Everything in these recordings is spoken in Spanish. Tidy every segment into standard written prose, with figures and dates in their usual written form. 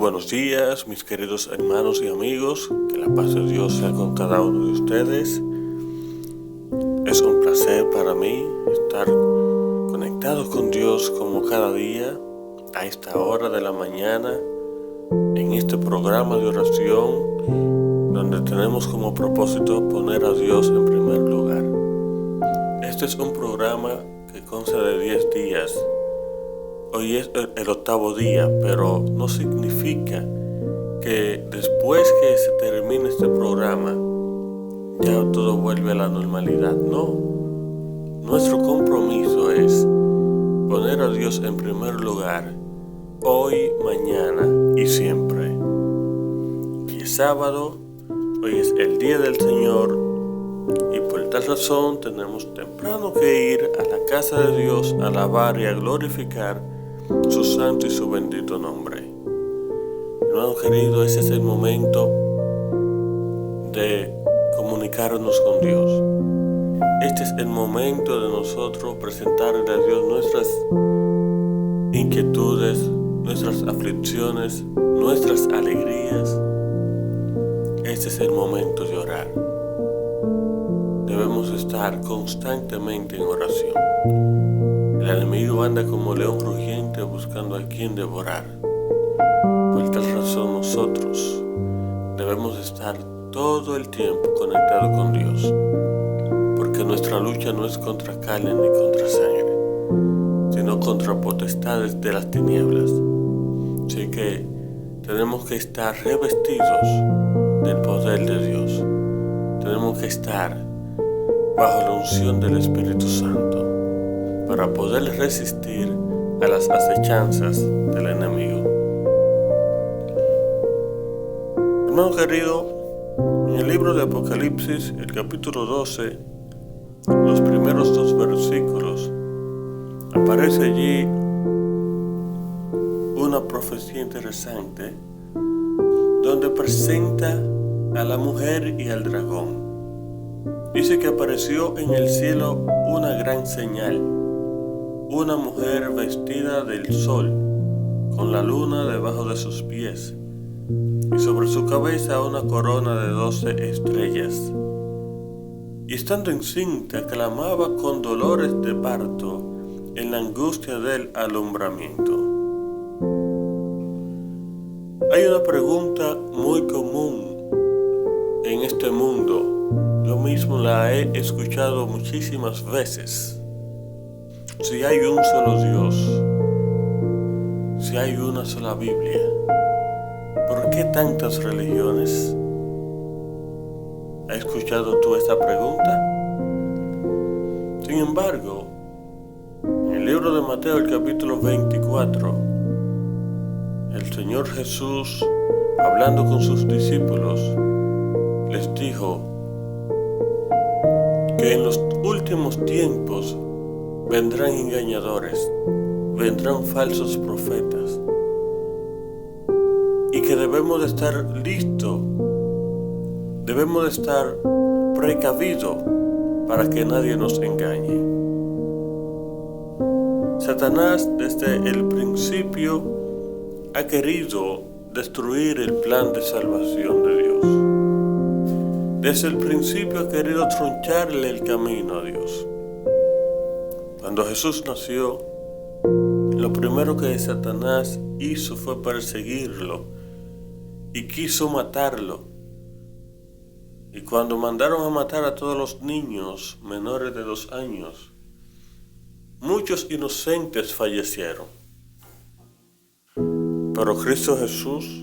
buenos días, mis queridos hermanos y amigos. Que la paz de Dios sea con cada uno de ustedes. Es un placer para mí estar conectados con Dios como cada día, a esta hora de la mañana, en este programa de oración, donde tenemos como propósito poner a Dios en primer lugar. Este es un programa que consta de 10 días. Hoy es el 8º día, pero no significa que después que se termine este programa ya todo vuelve a la normalidad. No, nuestro compromiso es poner a Dios en primer lugar, hoy, mañana y siempre. Hoy es sábado, hoy es el día del Señor, y por tal razón tenemos temprano que ir a la casa de Dios a alabar y a glorificar su santo y su bendito nombre. Hermano querido, ese es el momento de comunicarnos con Dios. Este es el momento de nosotros presentarle a Dios nuestras inquietudes, nuestras aflicciones, nuestras alegrías. Este es el momento de orar. Debemos estar constantemente en oración. El enemigo anda como león rugiente buscando a quien devorar. Por tal razón nosotros debemos estar todo el tiempo conectados con Dios, porque nuestra lucha no es contra carne ni contra sangre, sino contra potestades de las tinieblas. Así que tenemos que estar revestidos del poder de Dios. Tenemos que estar bajo la unción del Espíritu Santo para poder resistir a las acechanzas del enemigo. Hermano querido, en el libro de Apocalipsis, el capítulo 12, los primeros 2 versículos, aparece allí una profecía interesante donde presenta a la mujer y al dragón. Dice que apareció en el cielo una gran señal, una mujer vestida del sol, con la luna debajo de sus pies, y sobre su cabeza una corona de 12 estrellas. Y estando encinta, clamaba con dolores de parto en la angustia del alumbramiento. Hay una pregunta muy común en este mundo. Yo mismo la he escuchado muchísimas veces. Si hay un solo Dios, si hay una sola Biblia, ¿por qué tantas religiones? ¿Has escuchado tú esta pregunta? Sin embargo, en el libro de Mateo, el capítulo 24, el Señor Jesús, hablando con sus discípulos, les dijo que en los últimos tiempos vendrán engañadores, vendrán falsos profetas, y que debemos de estar listos, debemos de estar precavidos para que nadie nos engañe. Satanás desde el principio ha querido destruir el plan de salvación de Dios. Desde el principio ha querido troncharle el camino a Dios. Cuando Jesús nació, lo primero que Satanás hizo fue perseguirlo y quiso matarlo. Y cuando mandaron a matar a todos los niños menores de 2 años, muchos inocentes fallecieron. Pero Cristo Jesús,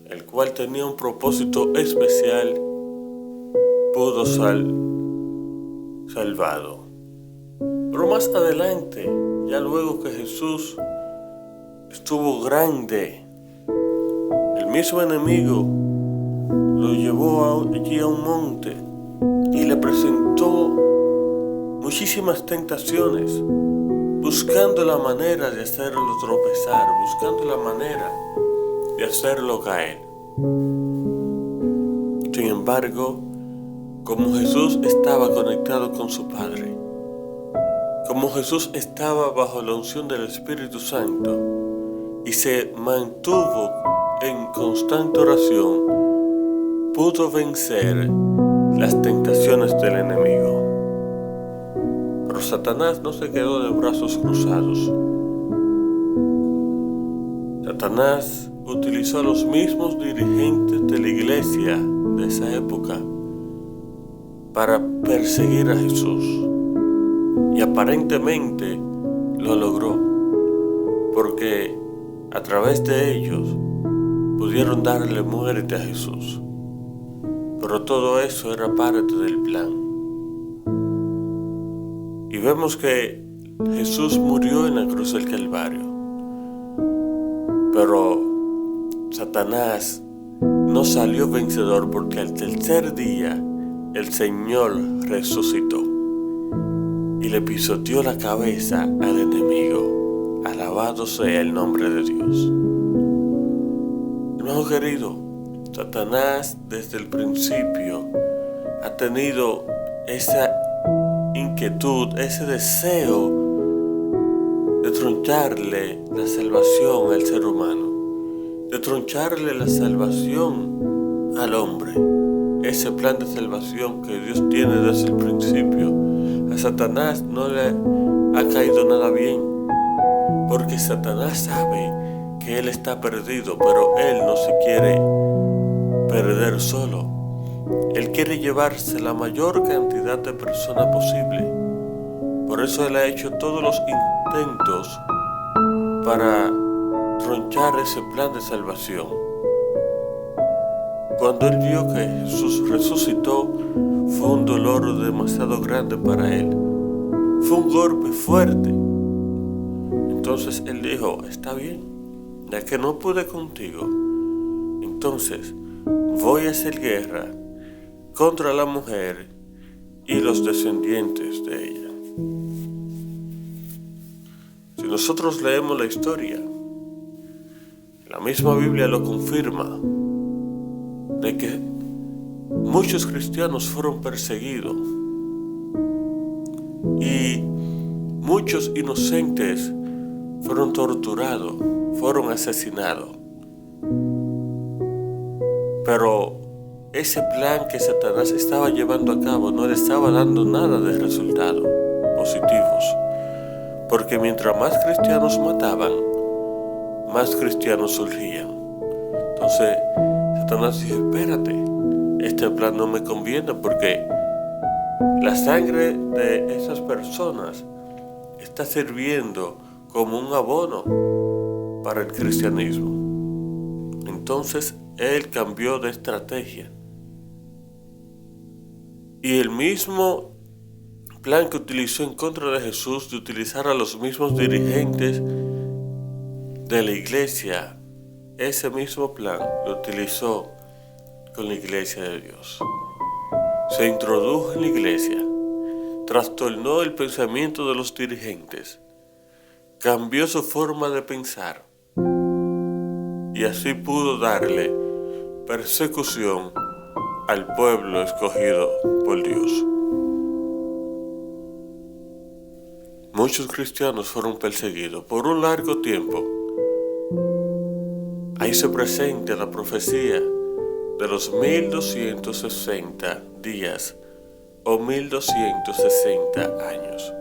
el cual tenía un propósito especial, pudo salvado. Pero más adelante, ya luego que Jesús estuvo grande, el mismo enemigo lo llevó allí a un monte y le presentó muchísimas tentaciones, buscando la manera de hacerlo tropezar, buscando la manera de hacerlo caer. Sin embargo, como Jesús estaba conectado con su Padre, como Jesús estaba bajo la unción del Espíritu Santo, y se mantuvo en constante oración, pudo vencer las tentaciones del enemigo. Pero Satanás no se quedó de brazos cruzados. Satanás utilizó a los mismos dirigentes de la iglesia de esa época para perseguir a Jesús. Y aparentemente lo logró, porque a través de ellos pudieron darle muerte a Jesús. Pero todo eso era parte del plan. Y vemos que Jesús murió en la cruz del Calvario. Pero Satanás no salió vencedor, porque al tercer día el Señor resucitó y le pisoteó la cabeza al enemigo. Alabado sea el nombre de Dios. Hermano querido, Satanás desde el principio ha tenido esa inquietud, ese deseo de troncharle la salvación al ser humano, de troncharle la salvación al hombre. Ese plan de salvación que Dios tiene desde el principio, a Satanás no le ha caído nada bien, porque Satanás sabe que él está perdido, pero él no se quiere perder solo. Él quiere llevarse la mayor cantidad de personas posible. Por eso él ha hecho todos los intentos para tronchar ese plan de salvación. Cuando él vio que Jesús resucitó, fue un dolor demasiado grande para él. Fue un golpe fuerte. Entonces él dijo: está bien, ya que no pude contigo, entonces voy a hacer guerra contra la mujer y los descendientes de ella. Si nosotros leemos la historia, la misma Biblia lo confirma, de que muchos cristianos fueron perseguidos y muchos inocentes fueron torturados, fueron asesinados. Pero ese plan que Satanás estaba llevando a cabo no le estaba dando nada de resultados positivos, porque mientras más cristianos mataban, más cristianos surgían. Entonces Satanás dijo: espérate, este plan no me conviene, porque la sangre de esas personas está sirviendo como un abono para el cristianismo. Entonces él cambió de estrategia, y el mismo plan que utilizó en contra de Jesús, de utilizar a los mismos dirigentes de la iglesia, ese mismo plan lo utilizó con la iglesia de Dios. Se introdujo en la iglesia, trastornó el pensamiento de los dirigentes, cambió su forma de pensar, y así pudo darle persecución al pueblo escogido por Dios. Muchos cristianos fueron perseguidos por un largo tiempo. Ahí se presenta la profecía de los 1260 días o 1260 años.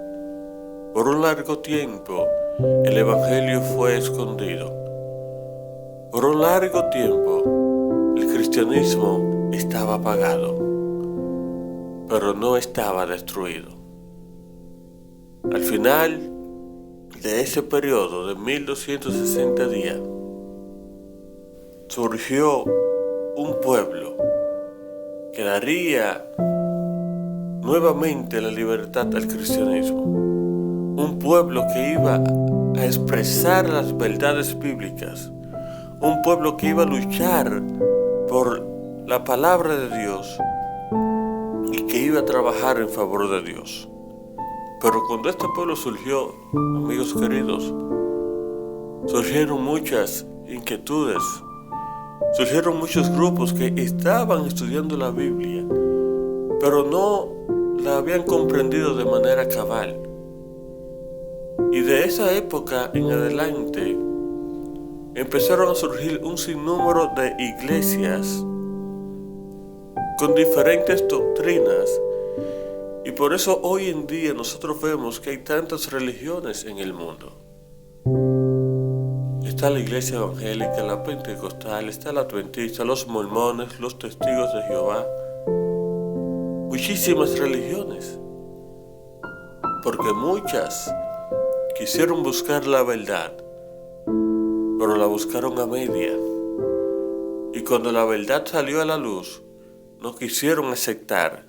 Por un largo tiempo el evangelio fue escondido. Por un largo tiempo el cristianismo estaba apagado, pero no estaba destruido. Al final de ese periodo de 1260 días, surgió un pueblo que daría nuevamente la libertad al cristianismo. Un pueblo que iba a expresar las verdades bíblicas. Un pueblo que iba a luchar por la palabra de Dios y que iba a trabajar en favor de Dios. Pero cuando este pueblo surgió, amigos queridos, surgieron muchas inquietudes. Surgieron muchos grupos que estaban estudiando la Biblia, pero no la habían comprendido de manera cabal. Y de esa época en adelante, empezaron a surgir un sinnúmero de iglesias con diferentes doctrinas, y por eso hoy en día nosotros vemos que hay tantas religiones en el mundo. Está la iglesia evangélica, la pentecostal, está la adventista, los mormones, los testigos de Jehová. Muchísimas religiones, porque muchas quisieron buscar la verdad, pero la buscaron a media. Y cuando la verdad salió a la luz, no quisieron aceptar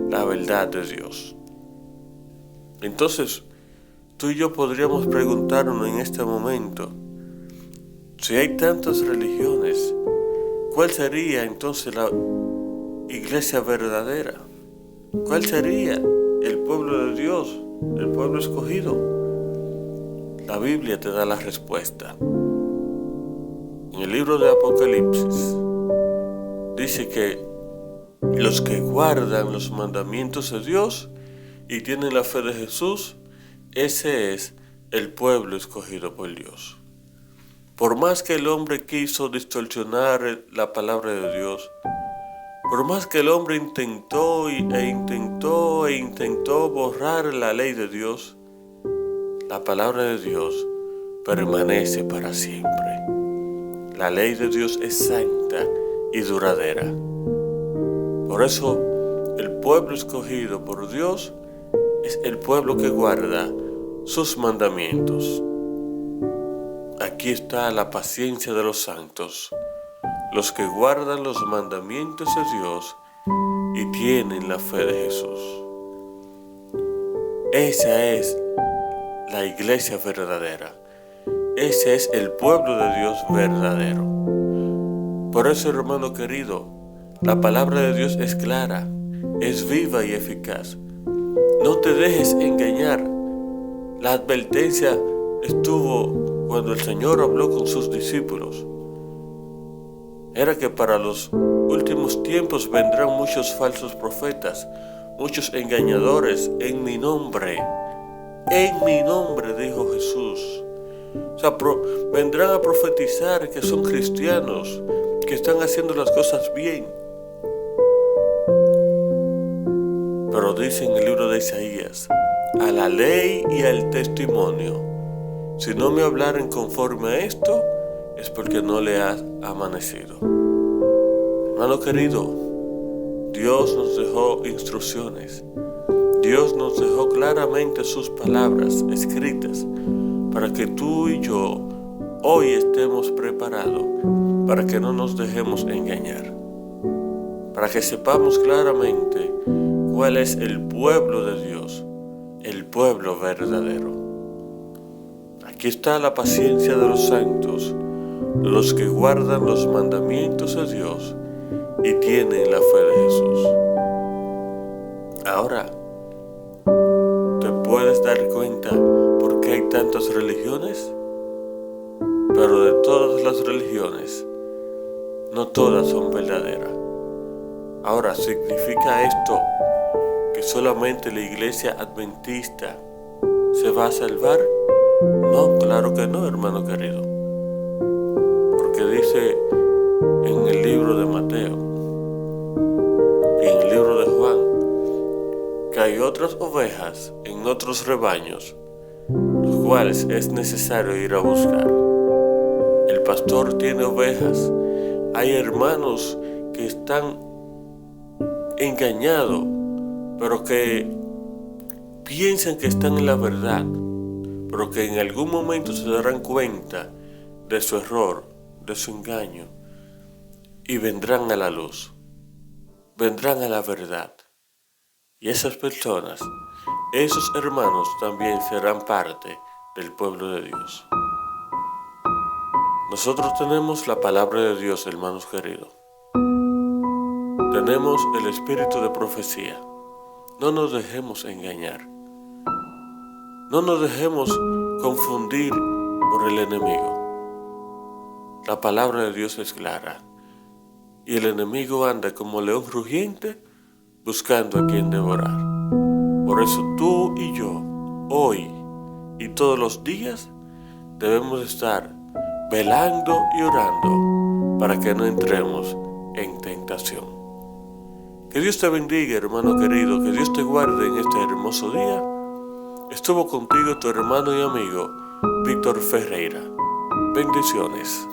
la verdad de Dios. Entonces, tú y yo podríamos preguntarnos en este momento, si hay tantas religiones, ¿cuál sería entonces la iglesia verdadera? ¿Cuál sería el pueblo de Dios, el pueblo escogido? La Biblia te da la respuesta. En el libro de Apocalipsis dice que los que guardan los mandamientos de Dios y tienen la fe de Jesús, ese es el pueblo escogido por Dios. Por más que el hombre quiso distorsionar la palabra de Dios, por más que el hombre intentó borrar la ley de Dios, la palabra de Dios permanece para siempre. La ley de Dios es santa y duradera. Por eso, el pueblo escogido por Dios es el pueblo que guarda sus mandamientos. Aquí está la paciencia de los santos, los que guardan los mandamientos de Dios y tienen la fe de Jesús. Esa es la iglesia verdadera. Ese es el pueblo de Dios verdadero. Por eso, hermano querido, la palabra de Dios es clara, es viva y eficaz. No te dejes engañar. La advertencia estuvo cuando el Señor habló con sus discípulos. Era que para los últimos tiempos vendrán muchos falsos profetas, muchos engañadores en mi nombre. En mi nombre, dijo Jesús. O sea, vendrán a profetizar que son cristianos, que están haciendo las cosas bien. Pero dice en el libro de Isaías, a la ley y al testimonio, si no me hablaren conforme a esto, es porque no le ha amanecido. Hermano querido, Dios nos dejó instrucciones. Dios nos dejó claramente sus palabras escritas para que tú y yo hoy estemos preparados para que no nos dejemos engañar, para que sepamos claramente cuál es el pueblo de Dios, el pueblo verdadero. Aquí está la paciencia de los santos, los que guardan los mandamientos de Dios y tienen la fe de Jesús. Ahora, ¿te puedes dar cuenta por qué hay tantas religiones? Pero de todas las religiones, no todas son verdaderas. Ahora, ¿significa esto que solamente la iglesia adventista se va a salvar? No, claro que no, hermano querido. Porque dice en el libro de Mateo y en el libro de Juan que hay otras ovejas en otros rebaños, los cuales es necesario ir a buscar. El pastor tiene ovejas. Hay hermanos que están engañados, pero que piensan que están en la verdad, pero que en algún momento se darán cuenta de su error, de su engaño, y vendrán a la luz, vendrán a la verdad. Y esas personas, esos hermanos también serán parte del pueblo de Dios. Nosotros tenemos la palabra de Dios, hermanos queridos. Tenemos el espíritu de profecía. No nos dejemos engañar. No nos dejemos confundir por el enemigo. La palabra de Dios es clara. Y el enemigo anda como león rugiente buscando a quien devorar. Por eso tú y yo, hoy y todos los días, debemos estar velando y orando para que no entremos en tentación. Que Dios te bendiga, hermano querido, que Dios te guarde en este hermoso día. Estuvo contigo tu hermano y amigo Víctor Ferreira. Bendiciones.